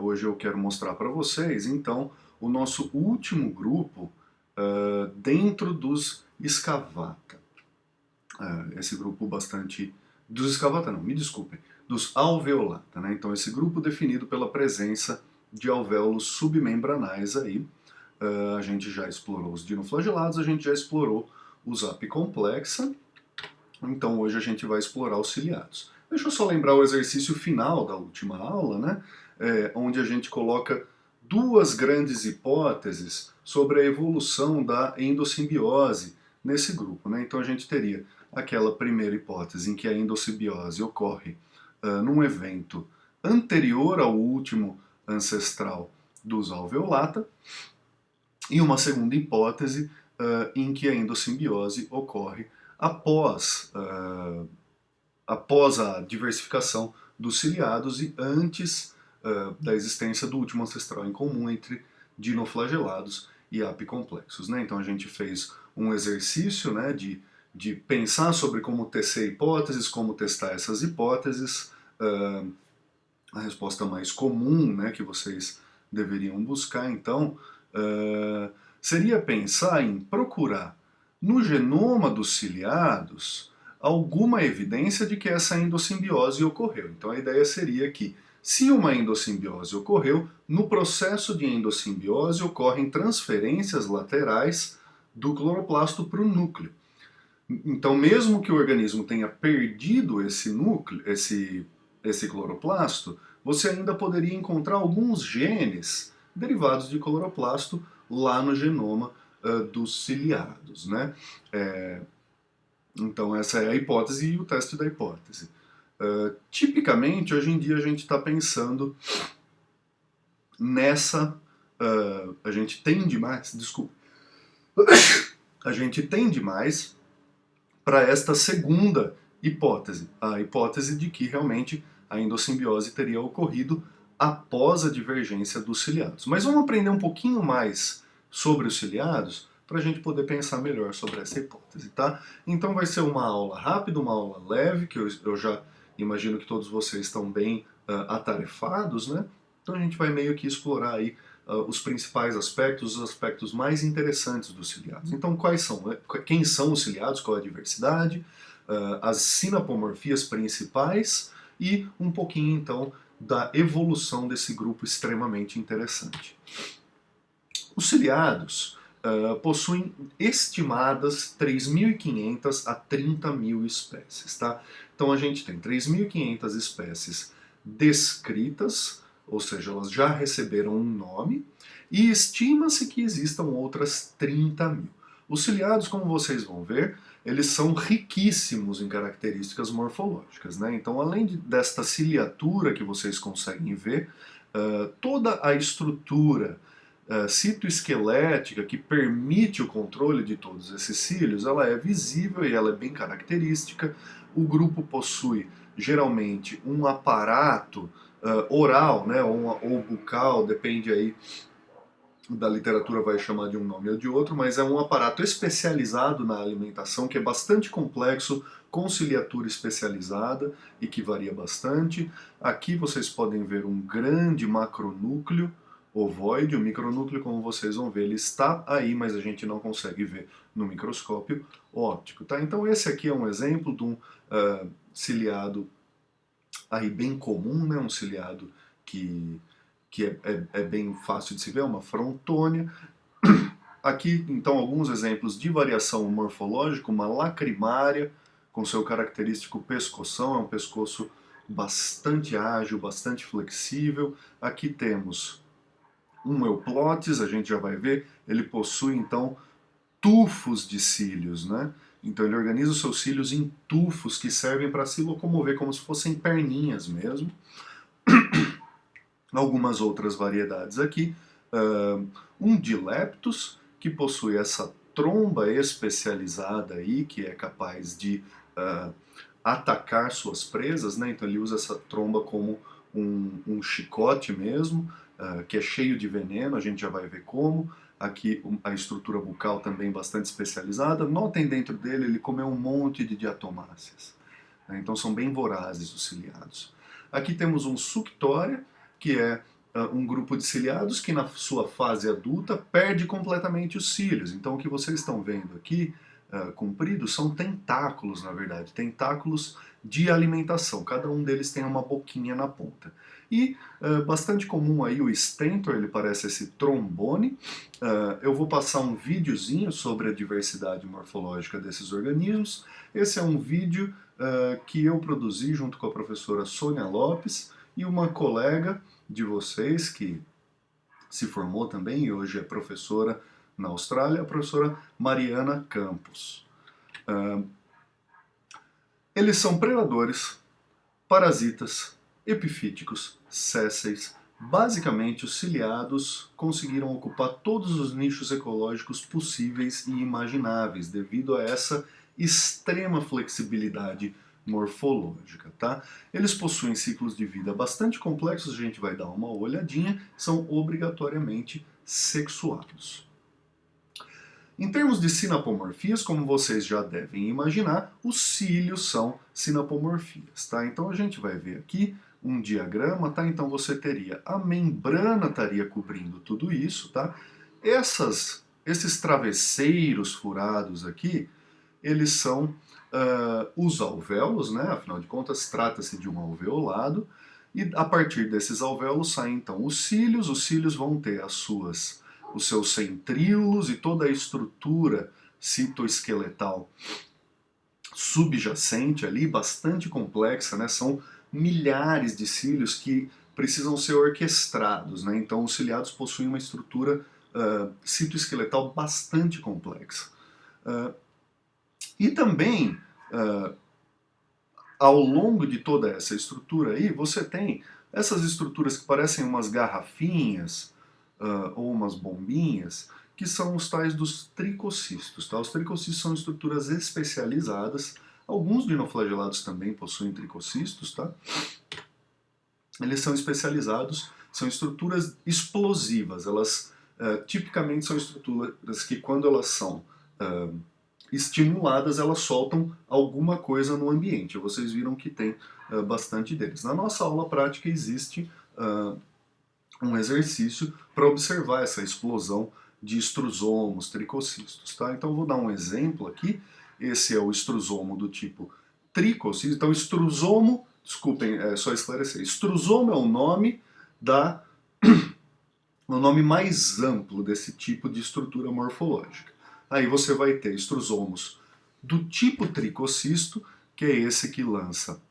hoje eu quero mostrar para vocês, então, o nosso último grupo dentro dos Escavata. Esse grupo bastante... Dos Escavata não, me desculpem, dos Alveolata, né? Então esse grupo definido pela presença de alvéolos submembranais aí. A gente já explorou os dinoflagelados, a gente já explorou os apicomplexa, então hoje a gente vai explorar os ciliados. Deixa eu só lembrar o exercício final da última aula, né? Onde a gente coloca duas grandes hipóteses sobre a evolução da endossimbiose nesse grupo, né? Então a gente teria aquela primeira hipótese em que a endossimbiose ocorre num evento anterior ao último ancestral dos alveolata, e uma segunda hipótese em que a endossimbiose ocorre após a diversificação dos ciliados e antes da existência do último ancestral em comum entre dinoflagelados e apicomplexos, né? Então a gente fez um exercício, né, de pensar sobre como tecer hipóteses, como testar essas hipóteses. A resposta mais comum, né, que vocês deveriam buscar, então, seria pensar em procurar no genoma dos ciliados alguma evidência de que essa endossimbiose ocorreu. Então a ideia seria que, se uma endossimbiose ocorreu, no processo de endossimbiose ocorrem transferências laterais do cloroplasto para o núcleo. Então, mesmo que o organismo tenha perdido esse núcleo, esse cloroplasto, você ainda poderia encontrar alguns genes derivados de cloroplasto lá no genoma dos ciliados, né? Então essa é a hipótese e o teste da hipótese. Tipicamente, hoje em dia a gente está pensando nessa... a gente tende mais... Desculpa. A gente tende mais para esta segunda hipótese, a hipótese de que realmente a endossimbiose teria ocorrido após a divergência dos ciliados. Mas vamos aprender um pouquinho mais sobre os ciliados para a gente poder pensar melhor sobre essa hipótese, tá? Então vai ser uma aula rápida, uma aula leve, que eu já imagino que todos vocês estão bem atarefados, né? Então a gente vai meio que explorar aí os principais aspectos, os aspectos mais interessantes dos ciliados. Então quais são? Quem são os ciliados, qual a diversidade, as sinapomorfias principais e um pouquinho então da evolução desse grupo extremamente interessante. Os ciliados possuem estimadas 3.500 a 30.000 espécies, tá? Então a gente tem 3.500 espécies descritas, ou seja, elas já receberam um nome, e estima-se que existam outras 30.000. Os ciliados, como vocês vão ver, eles são riquíssimos em características morfológicas, né? Então, além desta ciliatura que vocês conseguem ver, toda a estrutura citoesquelética que permite o controle de todos esses cílios, ela é visível e ela é bem característica. O grupo possui, geralmente, um aparato oral, né, ou bucal, depende aí da literatura, vai chamar de um nome ou de outro, mas é um aparato especializado na alimentação, que é bastante complexo, com ciliatura especializada e que varia bastante. Aqui vocês podem ver um grande macronúcleo ovoide. O micronúcleo, como vocês vão ver, ele está aí, mas a gente não consegue ver no microscópio óptico, tá? Então esse aqui é um exemplo de um ciliado aí bem comum, né? Um ciliado que é bem fácil de se ver, uma frontônia. Aqui, então, alguns exemplos de variação morfológica, uma lacrimária, com seu característico pescoção, é um pescoço bastante ágil, bastante flexível. Aqui temos um euplotes, a gente já vai ver, ele possui, então, tufos de cílios, né? Então ele organiza os seus cílios em tufos que servem para se locomover, como se fossem perninhas mesmo. Algumas outras variedades aqui, um Dileptus, que possui essa tromba especializada aí, que é capaz de atacar suas presas, né? Então ele usa essa tromba como um chicote mesmo, que é cheio de veneno, a gente já vai ver como. Aqui a estrutura bucal também bastante especializada. Notem dentro dele, ele comeu um monte de diatomáceas, né? Então são bem vorazes os ciliados. Aqui temos um Suctória, que é um grupo de ciliados que na sua fase adulta perde completamente os cílios. Então o que vocês estão vendo aqui, compridos, são tentáculos, na verdade, tentáculos de alimentação. Cada um deles tem uma boquinha na ponta. E bastante comum aí o stentor, ele parece esse trombone. Eu vou passar um videozinho sobre a diversidade morfológica desses organismos. Esse é um vídeo que eu produzi junto com a professora Sônia Lopes e uma colega de vocês que se formou também e hoje é professora na Austrália, a professora Mariana Campos. Eles são predadores, parasitas, epifíticos, sésseis. Basicamente, os ciliados conseguiram ocupar todos os nichos ecológicos possíveis e imagináveis devido a essa extrema flexibilidade morfológica, tá? Eles possuem ciclos de vida bastante complexos, a gente vai dar uma olhadinha, são obrigatoriamente sexuados. Em termos de sinapomorfias, como vocês já devem imaginar, os cílios são sinapomorfias, tá? Então a gente vai ver aqui um diagrama, tá? Então você teria, a membrana estaria cobrindo tudo isso, tá? Esses travesseiros furados aqui, eles são os alvéolos, né? Afinal de contas, trata-se de um alveolado, e a partir desses alvéolos saem então os cílios vão ter os seus centríolos e toda a estrutura citoesqueletal subjacente ali, bastante complexa, né? São milhares de cílios que precisam ser orquestrados, né? Então os ciliados possuem uma estrutura citoesqueletal bastante complexa. E também, ao longo de toda essa estrutura aí, você tem essas estruturas que parecem umas garrafinhas ou umas bombinhas, que são os tais dos tricocistos. Tá? Os tricocistos são estruturas especializadas, alguns dinoflagelados também possuem tricocistos, tá? Eles são especializados, são estruturas explosivas, elas tipicamente são estruturas que quando elas são estimuladas, elas soltam alguma coisa no ambiente. Vocês viram que tem bastante deles. Na nossa aula prática existe um exercício para observar essa explosão de extrusomos, tricocistos. Tá? Então eu vou dar um exemplo aqui. Esse é o extrusomo do tipo tricocisto. Então extrusomo, desculpem, só esclarecer, extrusomo é o nome o nome mais amplo desse tipo de estrutura morfológica. Aí você vai ter extrusomos do tipo tricocisto, que é esse que lança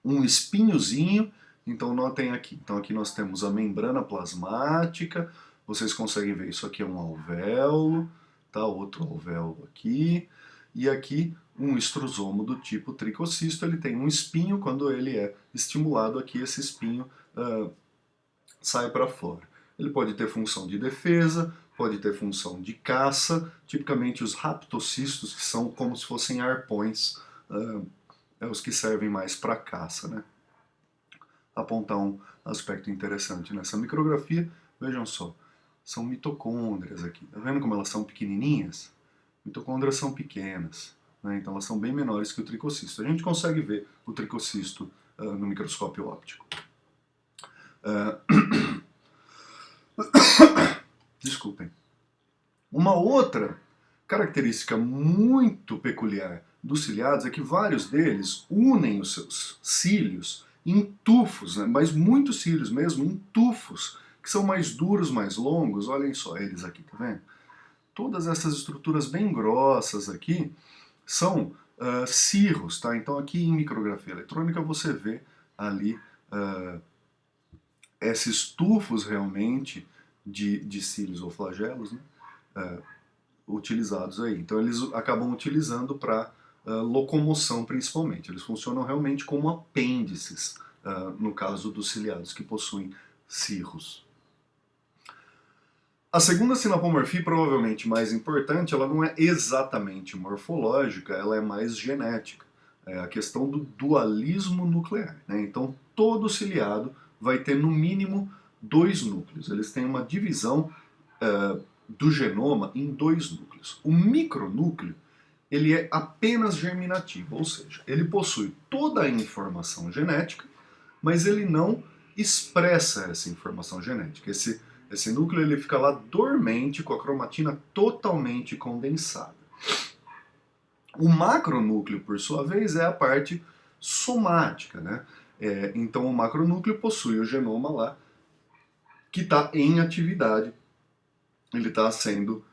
um espinhozinho. Então notem aqui. Então aqui nós temos a membrana plasmática. Vocês conseguem ver, isso aqui é um alvéolo, tá? Outro alvéolo aqui. E aqui um extrusomo do tipo tricocisto, ele tem um espinho, quando ele é estimulado aqui, esse espinho sai para fora. Ele pode ter função de defesa, pode ter função de caça, tipicamente os raptocistos, que são como se fossem arpões, os que servem mais para caça, né? Apontar um aspecto interessante nessa micrografia, vejam só, são mitocôndrias aqui, tá vendo como elas são pequenininhas? Mitocôndrias são pequenas, né? Então elas são bem menores que o tricocisto. A gente consegue ver o tricocisto no microscópio óptico. Desculpem. Uma outra característica muito peculiar dos ciliados é que vários deles unem os seus cílios em tufos, né? Mas muitos cílios mesmo, em tufos, que são mais duros, mais longos. Olhem só eles aqui, tá vendo? Todas essas estruturas bem grossas aqui são cirros, tá? Então aqui em micrografia eletrônica você vê ali esses tufos realmente de cílios ou flagelos, né? Utilizados aí. Então eles acabam utilizando para locomoção principalmente. Eles funcionam realmente como apêndices, no caso dos ciliados que possuem cirros. A segunda sinapomorfia, provavelmente mais importante, ela não é exatamente morfológica, ela é mais genética. É a questão do dualismo nuclear, né? Então todo ciliado vai ter no mínimo 2 núcleos. Eles têm uma divisão do genoma em 2 núcleos. O micronúcleo, ele é apenas germinativo, ou seja, ele possui toda a informação genética, mas ele não expressa essa informação genética. Esse núcleo ele fica lá dormente, com a cromatina totalmente condensada. O macronúcleo, por sua vez, é a parte somática, né? Então o macronúcleo possui o genoma lá que está em atividade, ele está sendo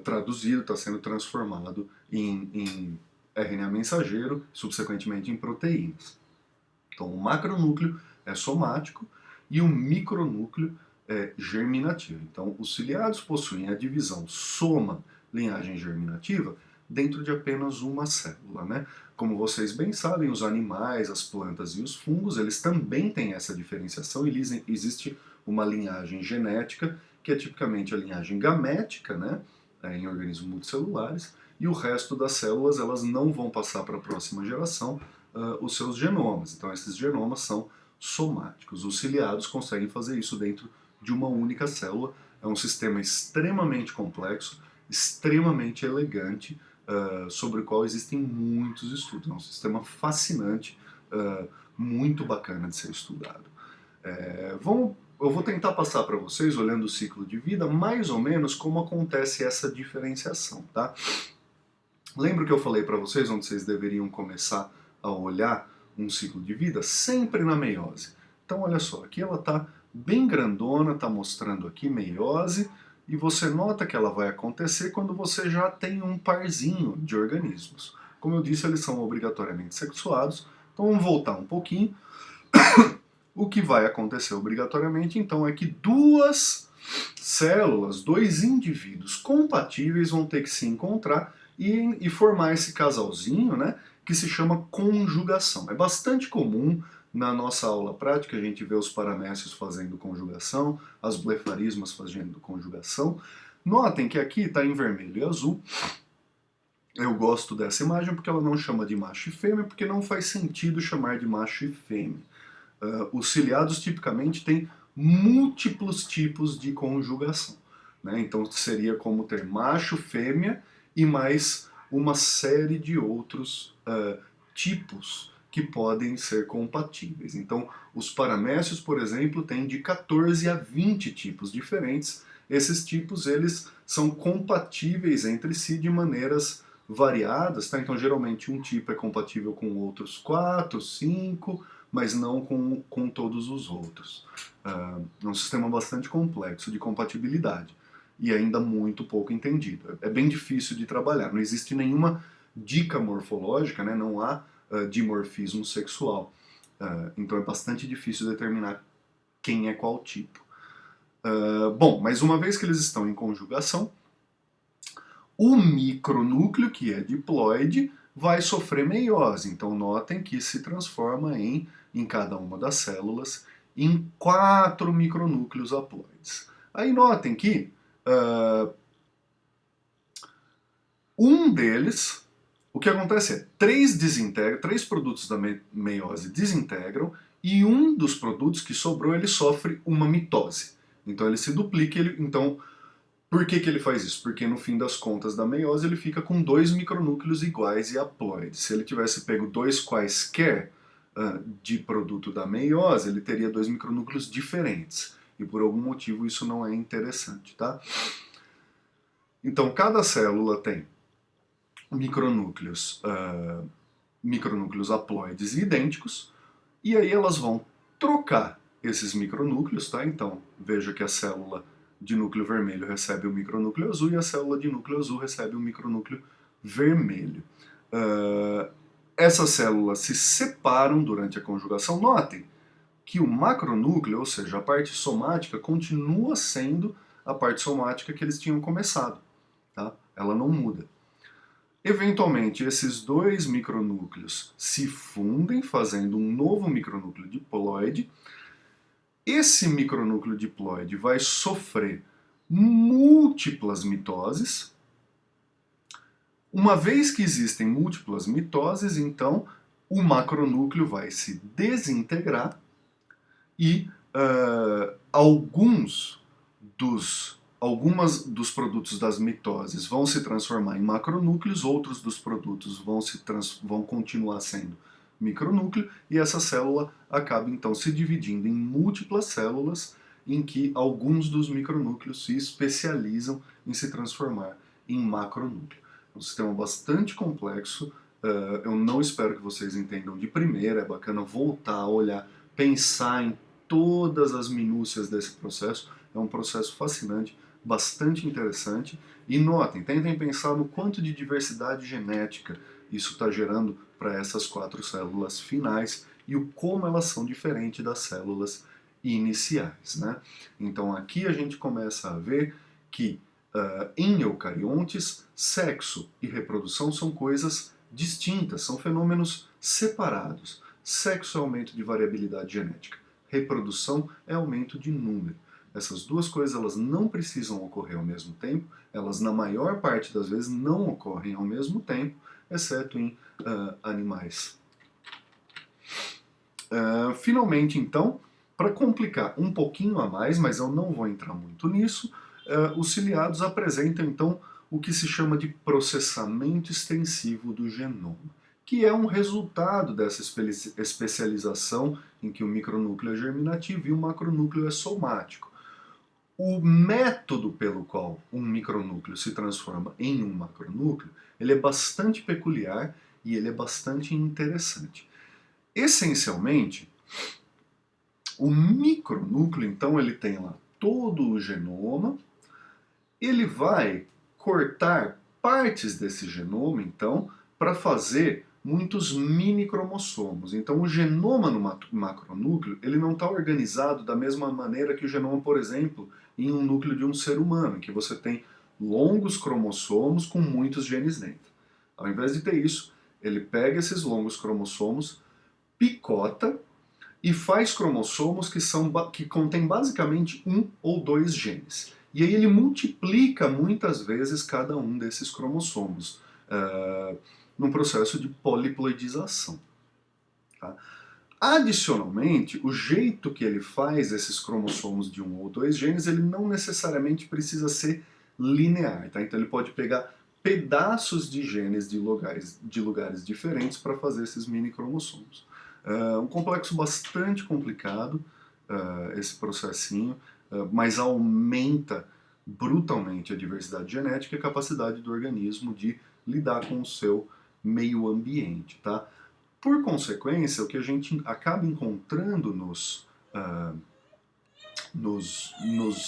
traduzido, está sendo transformado em RNA mensageiro, subsequentemente em proteínas. Então o macronúcleo é somático e o micronúcleo é germinativo. Então os ciliados possuem a divisão soma linhagem germinativa dentro de apenas uma célula, né? Como vocês bem sabem, os animais, as plantas e os fungos, eles também têm essa diferenciação e existe uma linhagem genética, que é tipicamente a linhagem gamética, né? Em organismos multicelulares, e o resto das células elas não vão passar para a próxima geração os seus genomas. Então esses genomas são somáticos. Os ciliados conseguem fazer isso dentro de uma única célula. É um sistema extremamente complexo, extremamente elegante, sobre o qual existem muitos estudos. É um sistema fascinante, muito bacana de ser estudado. Eu vou tentar passar para vocês, olhando o ciclo de vida, mais ou menos como acontece essa diferenciação, tá? Lembra que eu falei para vocês onde vocês deveriam começar a olhar um ciclo de vida? Sempre na meiose. Então olha só, aqui ela está bem grandona, está mostrando aqui meiose, e você nota que ela vai acontecer quando você já tem um parzinho de organismos. Como eu disse, eles são obrigatoriamente sexuados, então vamos voltar um pouquinho. O que vai acontecer obrigatoriamente, então, é que duas células, dois indivíduos compatíveis vão ter que se encontrar e formar esse casalzinho, né, que se chama conjugação. É bastante comum na nossa aula prática a gente vê os paramécios fazendo conjugação, as blefarismas fazendo conjugação. Notem que aqui está em vermelho e azul. Eu gosto dessa imagem porque ela não chama de macho e fêmea, porque não faz sentido chamar de macho e fêmea. Os ciliados tipicamente têm múltiplos tipos de conjugação, né? Então seria como ter macho, fêmea e mais uma série de outros tipos que podem ser compatíveis. Então os paramécios, por exemplo, têm de 14 a 20 tipos diferentes. Esses tipos eles são compatíveis entre si de maneiras variadas, tá? Então geralmente um tipo é compatível com outros 4, 5, mas não com todos os outros. É um sistema bastante complexo de compatibilidade e ainda muito pouco entendido. É bem difícil de trabalhar, não existe nenhuma dica morfológica, né? Não há dimorfismo sexual. Então é bastante difícil determinar quem é qual tipo. Bom, mas uma vez que eles estão em conjugação, o micronúcleo, que é diploide, vai sofrer meiose. Então notem que se transforma em cada uma das células em 4 micronúcleos haploides. Aí notem que um deles, o que acontece é, 3 produtos da meiose desintegram e um dos produtos que sobrou ele sofre uma mitose. Então ele se duplica, então por que ele faz isso? Porque no fim das contas da meiose ele fica com 2 micronúcleos iguais e haploides. Se ele tivesse pego 2 quaisquer de produto da meiose, ele teria 2 micronúcleos diferentes. E por algum motivo isso não é interessante, tá? Então cada célula tem micronúcleos haploides idênticos, e aí elas vão trocar esses micronúcleos, tá? Então veja que a célula de núcleo vermelho recebe o micronúcleo azul e a célula de núcleo azul recebe o micronúcleo vermelho. Essas células se separam durante a conjugação. Notem que o macronúcleo, ou seja, a parte somática, continua sendo a parte somática que eles tinham começado. Tá? Ela não muda. Eventualmente, esses 2 micronúcleos se fundem, fazendo um novo micronúcleo diploide. Esse micronúcleo diploide vai sofrer múltiplas mitoses. Uma vez que existem múltiplas mitoses, então o macronúcleo vai se desintegrar e alguns dos produtos das mitoses vão se transformar em macronúcleos, outros dos produtos vão continuar sendo micronúcleo, e essa célula acaba então se dividindo em múltiplas células em que alguns dos micronúcleos se especializam em se transformar em macronúcleo. É um sistema bastante complexo, eu não espero que vocês entendam de primeira, é bacana voltar a olhar, pensar em todas as minúcias desse processo, é um processo fascinante, bastante interessante, e notem, tentem pensar no quanto de diversidade genética isso está gerando para essas 4 células finais e o como elas são diferentes das células iniciais, né? Então aqui a gente começa a ver que em eucariontes, sexo e reprodução são coisas distintas, são fenômenos separados. Sexo é aumento de variabilidade genética, reprodução é aumento de número. Essas duas coisas elas não precisam ocorrer ao mesmo tempo, elas na maior parte das vezes não ocorrem ao mesmo tempo, exceto em animais. Finalmente, então, para complicar um pouquinho a mais, mas eu não vou entrar muito nisso, os ciliados apresentam então o que se chama de processamento extensivo do genoma, que é um resultado dessa especialização em que o micronúcleo é germinativo e o macronúcleo é somático. O método pelo qual um micronúcleo se transforma em um macronúcleo, ele é bastante peculiar e ele é bastante interessante. Essencialmente, o micronúcleo, então, ele tem lá todo o genoma, ele vai cortar partes desse genoma, então, para fazer muitos mini cromossomos. Então, o genoma no macronúcleo, ele não está organizado da mesma maneira que o genoma, por exemplo, em um núcleo de um ser humano, em que você tem longos cromossomos com muitos genes dentro. Ao invés de ter isso, ele pega esses longos cromossomos, picota e faz cromossomos que contêm basicamente 1 ou 2 genes. E aí ele multiplica muitas vezes cada um desses cromossomos num processo de poliploidização. Tá? Adicionalmente, o jeito que ele faz esses cromossomos de 1 ou 2 genes, ele não necessariamente precisa ser linear. Tá? Então ele pode pegar pedaços de genes de lugares diferentes para fazer esses mini cromossomos. Um complexo bastante complicado, esse processinho, mas aumenta brutalmente a diversidade genética e a capacidade do organismo de lidar com o seu meio ambiente. Tá? Por consequência, o que a gente acaba encontrando nos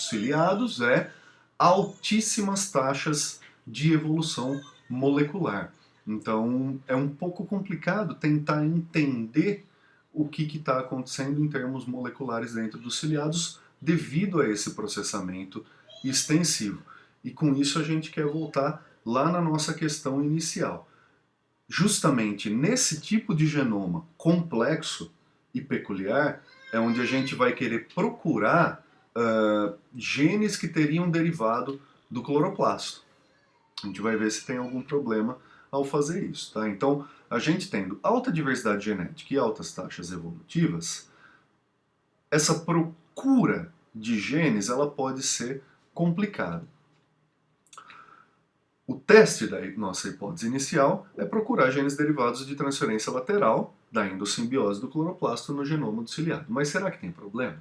ciliados é altíssimas taxas de evolução molecular. Então é um pouco complicado tentar entender o que está acontecendo em termos moleculares dentro dos ciliados devido a esse processamento extensivo. E com isso a gente quer voltar lá na nossa questão inicial. Justamente nesse tipo de genoma complexo e peculiar é onde a gente vai querer procurar genes que teriam derivado do cloroplasto. A gente vai ver se tem algum problema ao fazer isso. Tá? Então, a gente tendo alta diversidade genética e altas taxas evolutivas, essa procura de genes ela pode ser complicada. O teste da nossa hipótese inicial é procurar genes derivados de transferência lateral da endossimbiose do cloroplasto no genoma do ciliado. Mas será que tem problema?